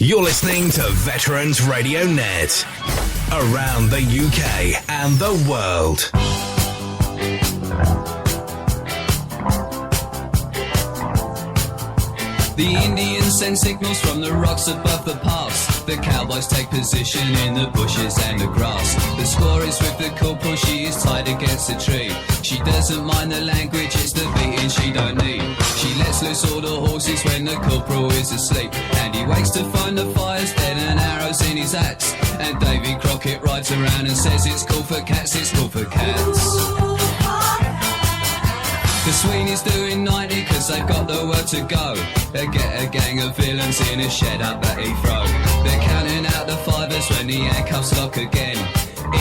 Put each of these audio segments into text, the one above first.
You're listening to Veterans Radio Net. Around the UK and the world. The Indians send signals from the rocks above the pass. The cowboys take position in the bushes and the grass. The score is with the corporal, she is tied against a tree. She doesn't mind the language, it's the beating she don't need. She lets loose all the horses when the corporal is asleep. And he wakes to find the fire's dead and arrows in his axe. And Davy Crockett rides around and says it's cool for cats, it's cool for cats. The Sweeney's doing 90 cause they've got the word to go. They get a gang of villains in a shed up at Heathrow. They're counting out the fivers when the handcuffs lock again.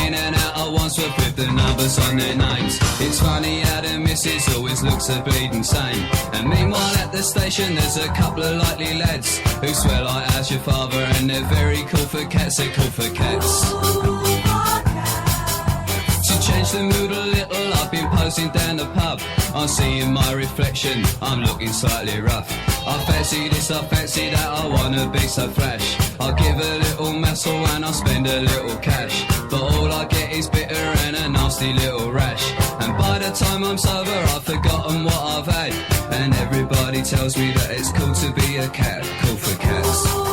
In and out at Wandsworth with the numbers on their names. It's funny how the missus always looks a bleeding sane. And meanwhile at the station there's a couple of likely lads who swear like how's your father, and they're very cool for cats, they're cool for cats. To change the mood a little, I've been posing down the pub. I'm seeing my reflection, I'm looking slightly rough. I fancy this, I fancy that, I wanna be so flash. I'll give a little muscle and I'll spend a little cash. But all I get is bitter and a nasty little rash. And by the time I'm sober I've forgotten what I've had. And everybody tells me that it's cool to be a cat, cool for cats.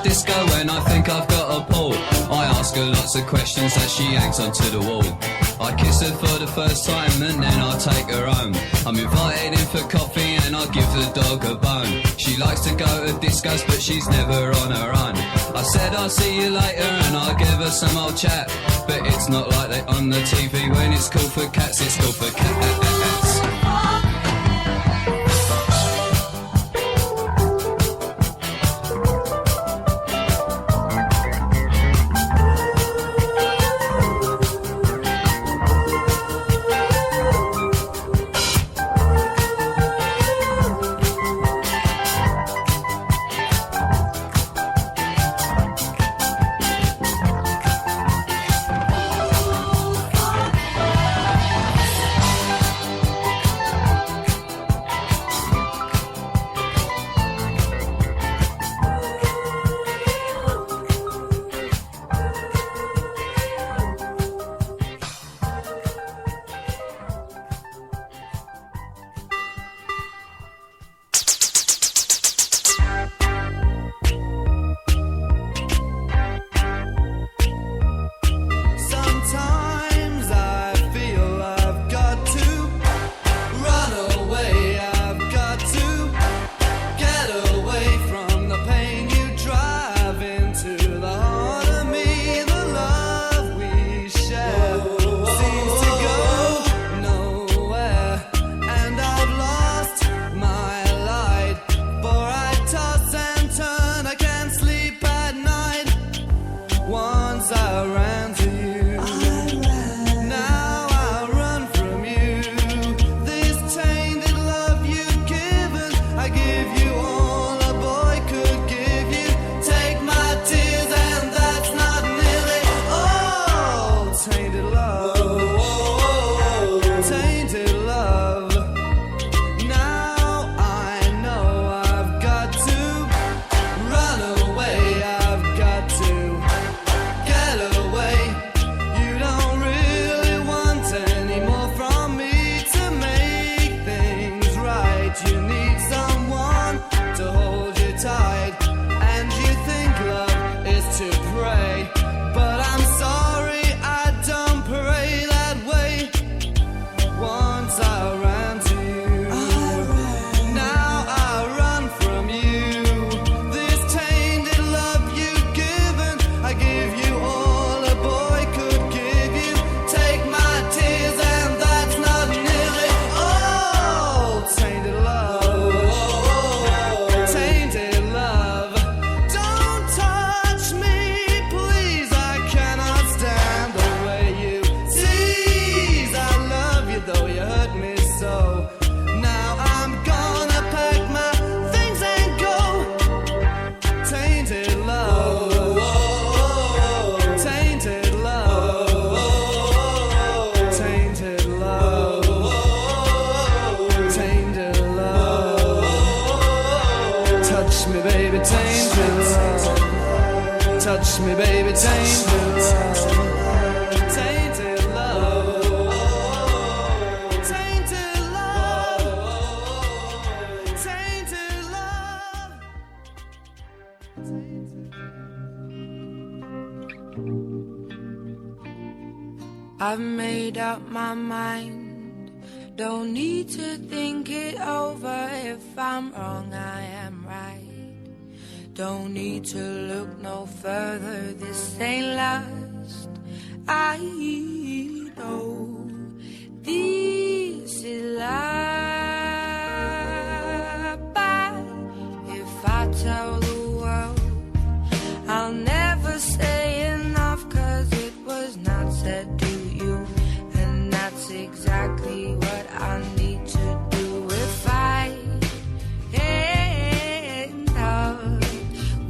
Disco when I think I've got a pull. I ask her lots of questions as she hangs onto the wall. I kiss her for the first time and then I take her home. I'm invited in for coffee and I give the dog a bone. She likes to go to discos but she's never on her own. I said I'll see you later and I'll give her some old chat. But it's not like they on the TV. When it's cool for cats, it's cool for cats. baby, tainted love. Touch me, baby, tainted love. Tainted love. Tainted love. Tainted love. I've made up my mind. Don't need to think it over. If I'm wrong, I am right. Don't need to look no further. This ain't last. I know this is life. But if I tell the world, I'll never say enough, 'cause it was not said to you. And that's exactly what I need to do if I end up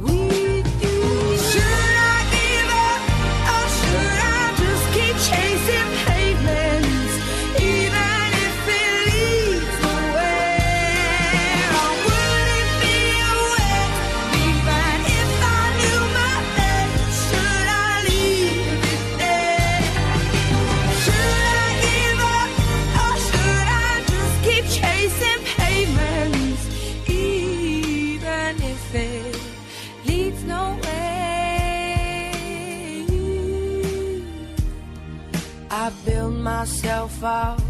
with you. Should I give up, or should I just keep chasing pavements, even if it leads nowhere? Or would it be a waste, even if I knew my best? Should I leave it there? Should I give up, or should I just keep chasing pavements, even if it leads nowhere? I build myself up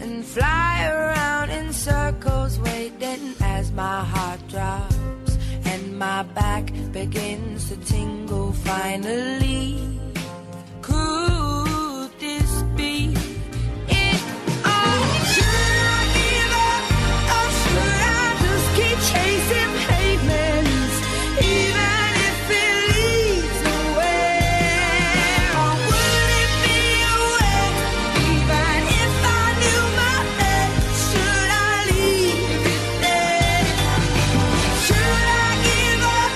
and fly around in circles, waiting as my heart drops and my back begins to tingle finally. Could this be it all? Should I give up, or should I just keep chasing pavements, even if it leads nowhere? Or would it be a waste, even if I knew my best? Should I leave it there? Should I give up,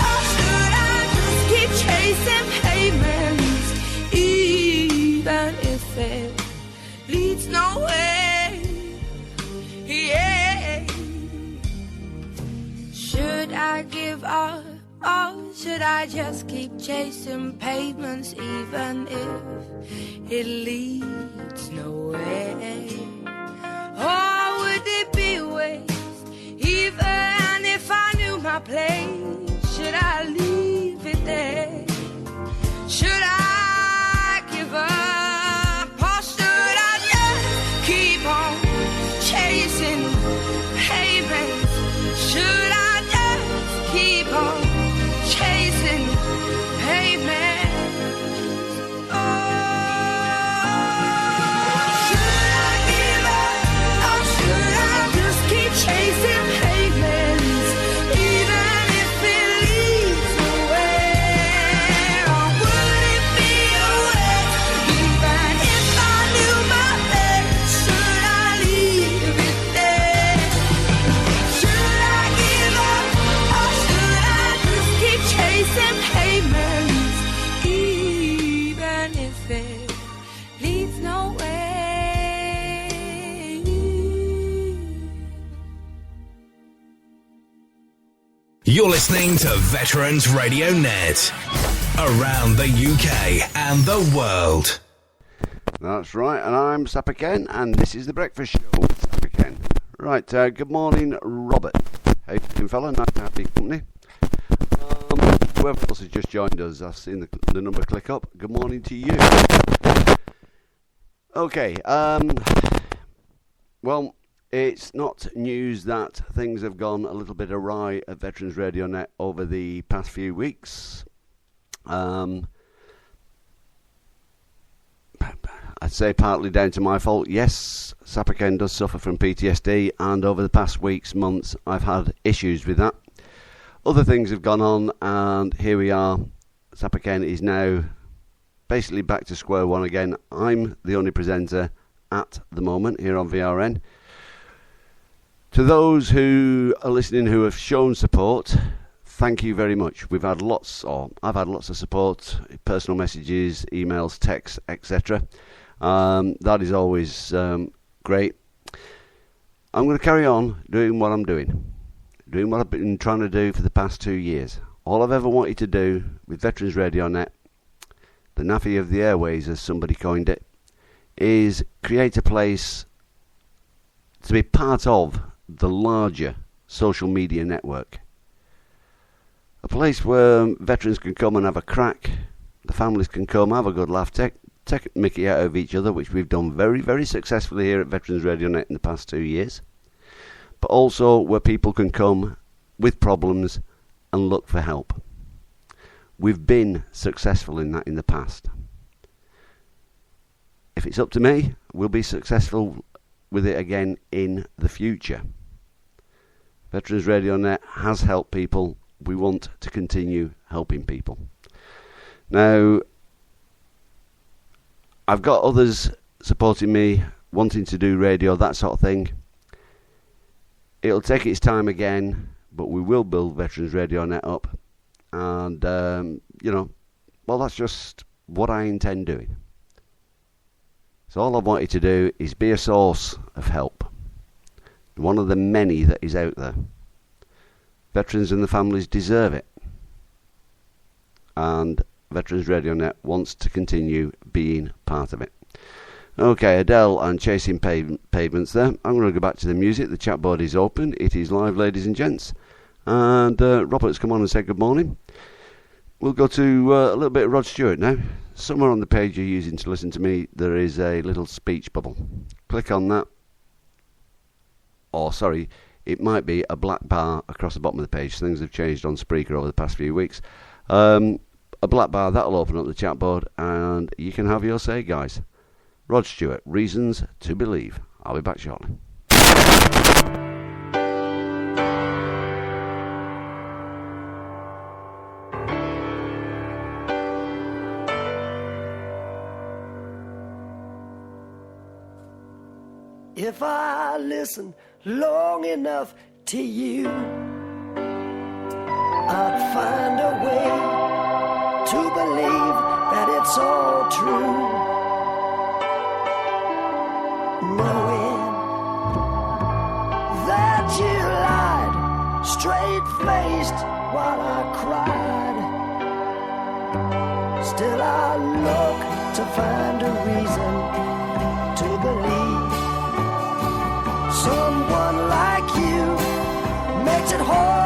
or should I just keep chasing pavements, even if it leads nowhere? Yeah. Should I give up, or should I just keep chasing pavements, even if it leads nowhere? Or would it be a waste, even if I knew my place? Should I leave it there? Should I give up, or should I just keep on chasing pavements? Should I just keep on chasing pavements? Oh, should I give up, or should I just keep chasing pavements, even if it leads nowhere? Or would it be a waste, even if I knew my best? Should I leave it there? Should I give up, or should I just keep chasing pavements, even if it leads nowhere? You're listening to Veterans Radio Net. Around the UK and the world. That's right, and I'm Sapper Ken, and this is the Breakfast Show with Sapper Ken. Right, good morning, Robert. How you doing, fella? Nice to have you company. Whoever else has just joined us, I've seen the number click up. Good morning to you. Okay, well, it's not news that things have gone a little bit awry at Veterans Radio Net over the past few weeks. I'd say partly down to my fault. Yes, Sapper Ken does suffer from PTSD, and over the past weeks, months, I've had issues with that. Other things have gone on, and here we are. Sapper Ken is now basically back to square one again. I'm the only presenter at the moment here on VRN. To those who are listening who have shown support, thank you very much. I've had lots of support, personal messages, emails, texts, etc. That is always great. I'm going to carry on doing what I'm doing. doing what I've been trying to do for the past 2 years. All I've ever wanted to do with Veterans Radio Net, the naffy of the airways as somebody coined it, is create a place to be part of the larger social media network. A place where veterans can come and have a crack, the families can come, have a good laugh, take a mickey out of each other, which we've done very, very successfully here at Veterans Radio Net in the past 2 years. But also where people can come with problems and look for help. We've been successful in that in the past. If it's up to me, we'll be successful with it again in the future. Veterans Radio Net has helped people. We want to continue helping people. Now, I've got others supporting me, wanting to do radio, that sort of thing. It'll take its time again, but we will build Veterans Radio Net up. And, that's just what I intend doing. So all I've wanted to do is be a source of help. One of the many that is out there. Veterans and the families deserve it. And Veterans Radio Net wants to continue being part of it. Okay, Adele and Chasing Pavements there. I'm going to go back to the music. The chat board is open. It is live, ladies and gents. And Robert's come on and said good morning. We'll go to a little bit of Rod Stewart now. Somewhere on the page you're using to listen to me, there is a little speech bubble. Click on that. It might be a black bar across the bottom of the page. Things have changed on Spreaker over the past few weeks. A black bar, that'll open up the chat board, and you can have your say, guys. Rod Stewart, Reasons to Believe. I'll be back shortly. If I listen long enough to you, I'd find a way to believe that it's all true. Knowing that you lied straight-faced while I cried, still I look to find a reason to believe. Someone like you makes it hard